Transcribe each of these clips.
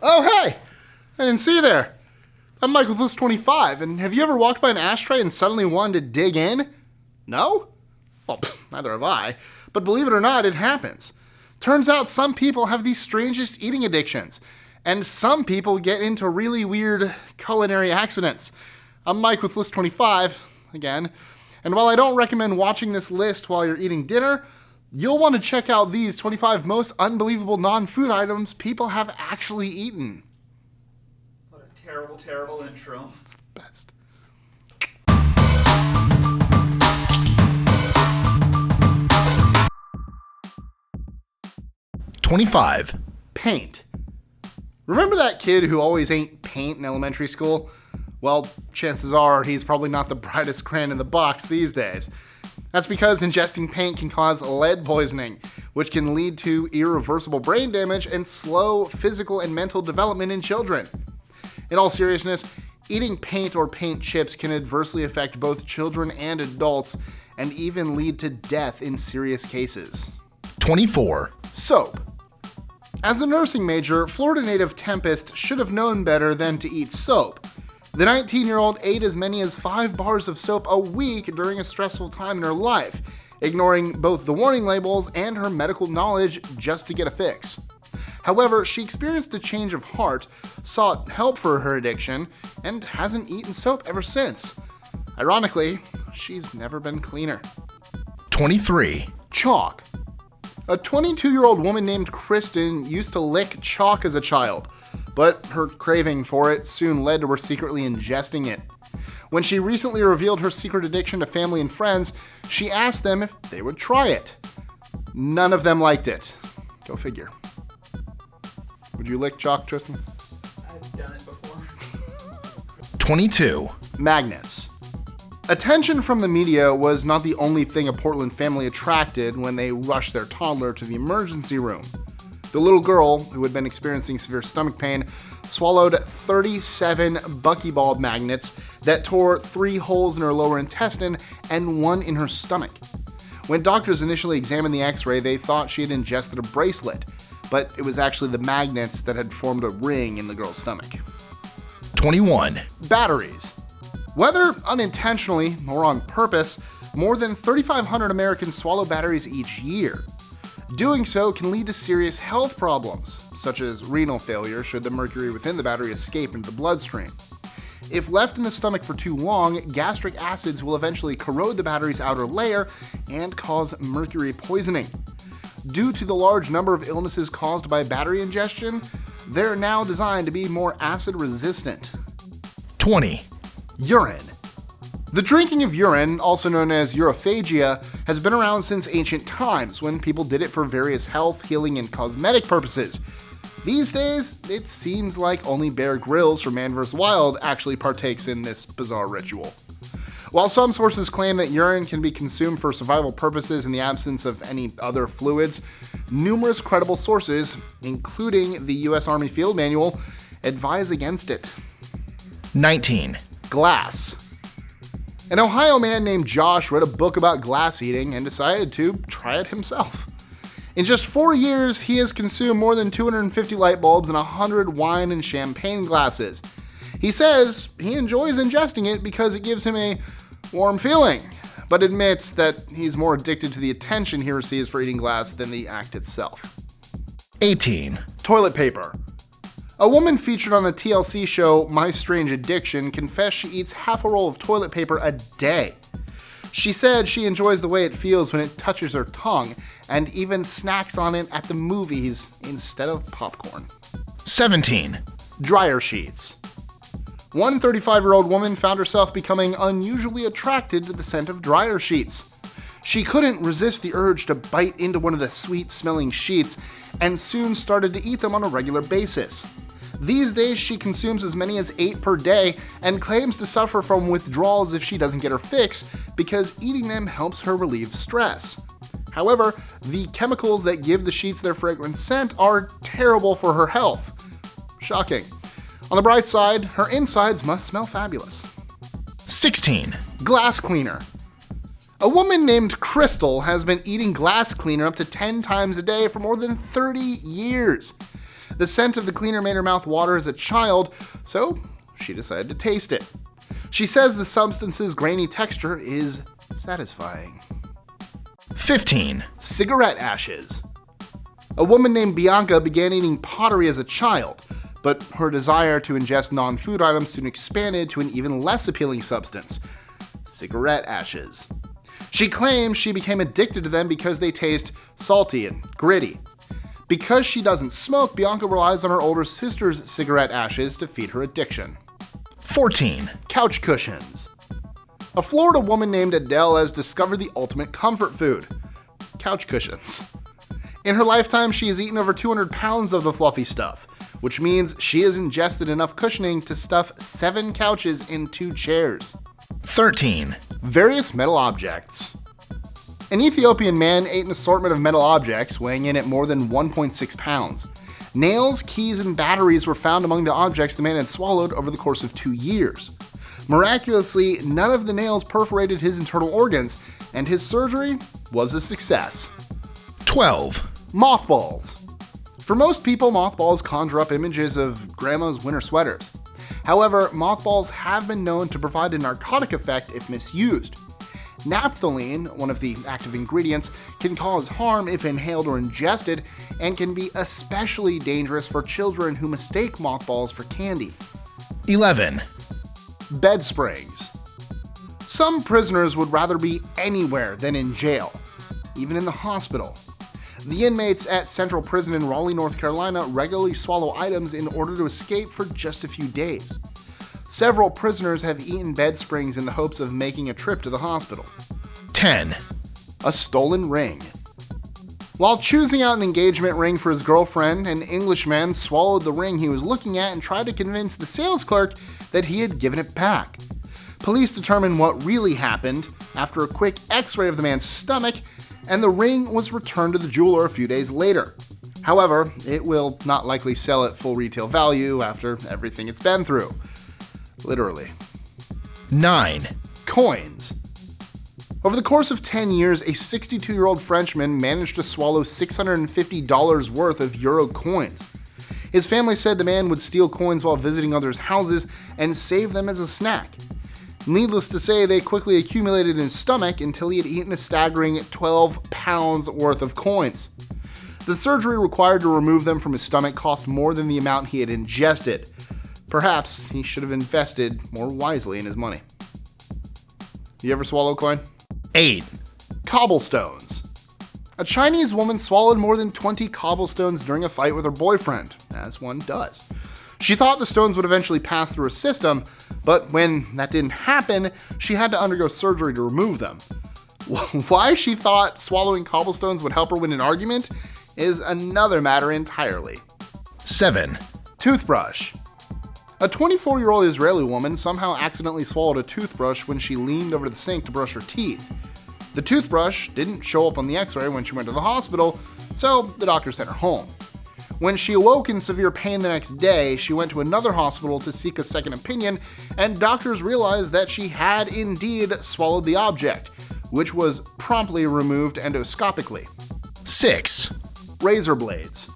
Oh, hey! I didn't see you there. I'm Mike with List 25, and have you ever walked by an ashtray and suddenly wanted to dig in? No? Well, neither have I. But believe it or not, it happens. Turns out some people have these strangest eating addictions, and some people get into really weird culinary accidents. I'm Mike with List 25, again, and while I don't recommend watching this list while you're eating dinner, you'll want to check out these 25 most unbelievable non-food items people have actually eaten. What a terrible, terrible intro. It's the best. $25. Paint. Remember that kid who always ate paint in elementary school? Well, chances are he's probably not the brightest crayon in the box these days. That's because ingesting paint can cause lead poisoning, which can lead to irreversible brain damage and slow physical and mental development in children. In all seriousness, eating paint or paint chips can adversely affect both children and adults and even lead to death in serious cases. 24. Soap. As a nursing major, Florida native Tempest should have known better than to eat soap. The 19-year-old ate as many as 5 bars of soap a week during a stressful time in her life, ignoring both the warning labels and her medical knowledge just to get a fix. However, she experienced a change of heart, sought help for her addiction, and hasn't eaten soap ever since. Ironically, she's never been cleaner. 23. Chalk. A 22-year-old woman named Kristen used to lick chalk as a child, but her craving for it soon led to her secretly ingesting it. When she recently revealed her secret addiction to family and friends, she asked them if they would try it. None of them liked it. Go figure. Would you lick chalk, Tristan? I've done it before. 22. Magnets. Attention from the media was not the only thing a Portland family attracted when they rushed their toddler to the emergency room. The little girl, who had been experiencing severe stomach pain, swallowed 37 buckyball magnets that tore 3 holes in her lower intestine and 1 in her stomach. When doctors initially examined the x-ray, they thought she had ingested a bracelet, but it was actually the magnets that had formed a ring in the girl's stomach. 21. Batteries. Whether unintentionally or on purpose, more than 3,500 Americans swallow batteries each year. Doing so can lead to serious health problems, such as renal failure should the mercury within the battery escape into the bloodstream. If left in the stomach for too long, gastric acids will eventually corrode the battery's outer layer and cause mercury poisoning. Due to the large number of illnesses caused by battery ingestion, they're now designed to be more acid resistant. 20. Urine. The drinking of urine, also known as urophagia, has been around since ancient times when people did it for various health, healing, and cosmetic purposes. These days, it seems like only Bear Grylls from Man vs. Wild actually partakes in this bizarre ritual. While some sources claim that urine can be consumed for survival purposes in the absence of any other fluids, numerous credible sources, including the U.S. Army Field Manual, advise against it. 19. Glass. An Ohio man named Josh read a book about glass eating and decided to try it himself. In just 4 years, he has consumed more than 250 light bulbs and 100 wine and champagne glasses. He says he enjoys ingesting it because it gives him a warm feeling, but admits that he's more addicted to the attention he receives for eating glass than the act itself. 18. Toilet paper. A woman featured on the TLC show My Strange Addiction confessed she eats half a roll of toilet paper a day. She said she enjoys the way it feels when it touches her tongue and even snacks on it at the movies instead of popcorn. 17. Dryer sheets. One 35-year-old woman found herself becoming unusually attracted to the scent of dryer sheets. She couldn't resist the urge to bite into one of the sweet-smelling sheets and soon started to eat them on a regular basis. These days, she consumes as many as 8 per day and claims to suffer from withdrawals if she doesn't get her fix because eating them helps her relieve stress. However, the chemicals that give the sheets their fragrant scent are terrible for her health. Shocking. On the bright side, her insides must smell fabulous. 16. Glass cleaner. A woman named Crystal has been eating glass cleaner up to 10 times a day for more than 30 years. The scent of the cleaner made her mouth water as a child, so she decided to taste it. She says the substance's grainy texture is satisfying. 15, Cigarette ashes. A woman named Bianca began eating pottery as a child, but her desire to ingest non-food items soon expanded to an even less appealing substance: cigarette ashes. She claims she became addicted to them because they taste salty and gritty. Because she doesn't smoke, Bianca relies on her older sister's cigarette ashes to feed her addiction. 14, Couch cushions. A Florida woman named Adele has discovered the ultimate comfort food: couch cushions. In her lifetime, she has eaten over 200 pounds of the fluffy stuff, which means she has ingested enough cushioning to stuff 7 couches in 2 chairs. 13, Various metal objects. An Ethiopian man ate an assortment of metal objects, weighing in at more than 1.6 pounds. Nails, keys, and batteries were found among the objects the man had swallowed over the course of 2 years. Miraculously, none of the nails perforated his internal organs, and his surgery was a success. 12, Mothballs. For most people, mothballs conjure up images of grandma's winter sweaters. However, mothballs have been known to provide a narcotic effect if misused. Naphthalene, one of the active ingredients, can cause harm if inhaled or ingested, and can be especially dangerous for children who mistake mothballs for candy. 11, Bed springs. Some prisoners would rather be anywhere than in jail, even in the hospital. The inmates at Central Prison in Raleigh, North Carolina regularly swallow items in order to escape for just a few days. Several prisoners have eaten bed springs in the hopes of making a trip to the hospital. 10, A stolen ring. While choosing out an engagement ring for his girlfriend, an Englishman swallowed the ring he was looking at and tried to convince the sales clerk that he had given it back. Police determined what really happened after a quick x-ray of the man's stomach, and the ring was returned to the jeweler a few days later. However, it will not likely sell at full retail value after everything it's been through. Literally. 9, Coins. Over the course of 10 years, a 62-year-old Frenchman managed to swallow $650 worth of euro coins. His family said the man would steal coins while visiting others' houses and save them as a snack. Needless to say, they quickly accumulated in his stomach until he had eaten a staggering 12 pounds worth of coins. The surgery required to remove them from his stomach cost more than the amount he had ingested. Perhaps he should have invested more wisely in his money. You ever swallow a coin? 8, Cobblestones. A Chinese woman swallowed more than 20 cobblestones during a fight with her boyfriend, as one does. She thought the stones would eventually pass through her system, but when that didn't happen, she had to undergo surgery to remove them. Why she thought swallowing cobblestones would help her win an argument is another matter entirely. 7, Toothbrush. A 24-year-old Israeli woman somehow accidentally swallowed a toothbrush when she leaned over the sink to brush her teeth. The toothbrush didn't show up on the x-ray when she went to the hospital, so the doctor sent her home. When she awoke in severe pain the next day, she went to another hospital to seek a second opinion, and doctors realized that she had indeed swallowed the object, which was promptly removed endoscopically. 6, Razor blades.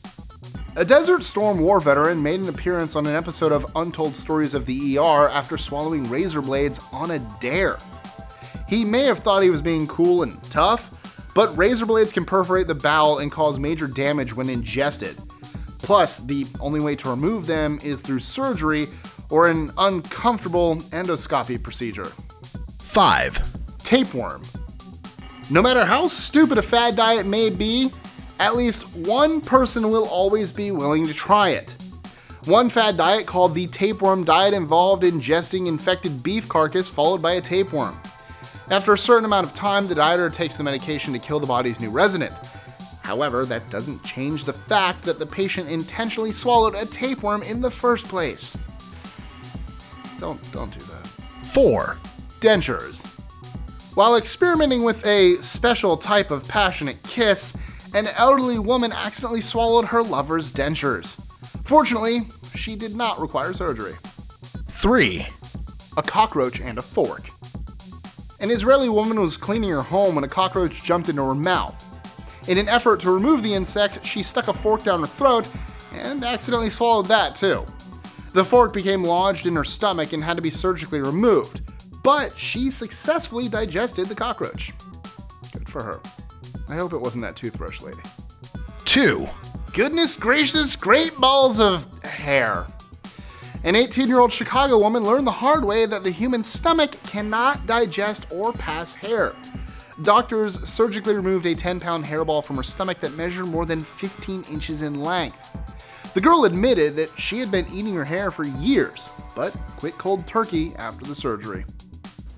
A Desert Storm war veteran made an appearance on an episode of Untold Stories of the ER after swallowing razor blades on a dare. He may have thought he was being cool and tough, but razor blades can perforate the bowel and cause major damage when ingested. Plus, the only way to remove them is through surgery or an uncomfortable endoscopy procedure. 5, Tapeworm. No matter how stupid a fad diet may be, at least one person will always be willing to try it. One fad diet called the tapeworm diet involved ingesting infected beef carcass followed by a tapeworm. After a certain amount of time, the dieter takes the medication to kill the body's new resident. However, that doesn't change the fact that the patient intentionally swallowed a tapeworm in the first place. Don't do that. 4, Dentures. While experimenting with a special type of passionate kiss, an elderly woman accidentally swallowed her lover's dentures. Fortunately, she did not require surgery. 3, A cockroach and a fork. An Israeli woman was cleaning her home when a cockroach jumped into her mouth. In an effort to remove the insect, she stuck a fork down her throat, and and accidentally swallowed that too. The fork became lodged in her stomach and had to be surgically removed, but she successfully digested the cockroach. Good for her. I hope it wasn't that toothbrush lady. 2, Goodness gracious, great balls of hair. An 18-year-old Chicago woman learned the hard way that the human stomach cannot digest or pass hair. Doctors surgically removed a 10-pound hairball from her stomach that measured more than 15 inches in length. The girl admitted that she had been eating her hair for years, but quit cold turkey after the surgery.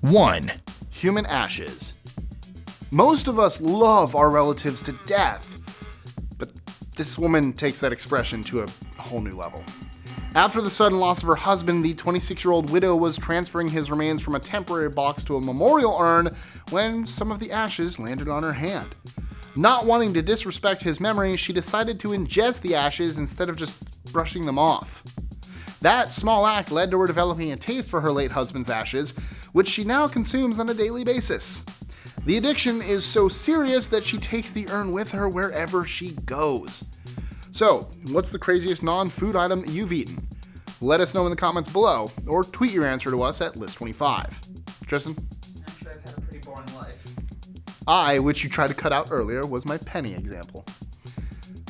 1, Human ashes. Most of us love our relatives to death, but this woman takes that expression to a whole new level. After the sudden loss of her husband, the 26-year-old widow was transferring his remains from a temporary box to a memorial urn when some of the ashes landed on her hand. Not wanting to disrespect his memory, she decided to ingest the ashes instead of just brushing them off. That small act led to her developing a taste for her late husband's ashes, which she now consumes on a daily basis. The addiction is so serious that she takes the urn with her wherever she goes. So, what's the craziest non-food item you've eaten? Let us know in the comments below, or tweet your answer to us at List25. Tristan? Actually, I've had a pretty boring life. I, which you tried to cut out earlier, was my penny example.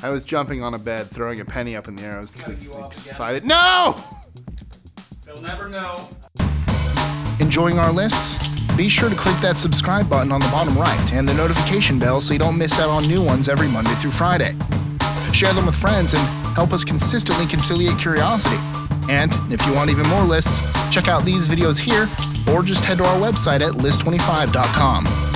I was jumping on a bed, throwing a penny up in the air. I was excited. No! They'll never know. Enjoying our lists? Be sure to click that subscribe button on the bottom right and the notification bell so you don't miss out on new ones every Monday through Friday. Share them with friends and help us consistently conciliate curiosity. And if you want even more lists, check out these videos here or just head to our website at list25.com.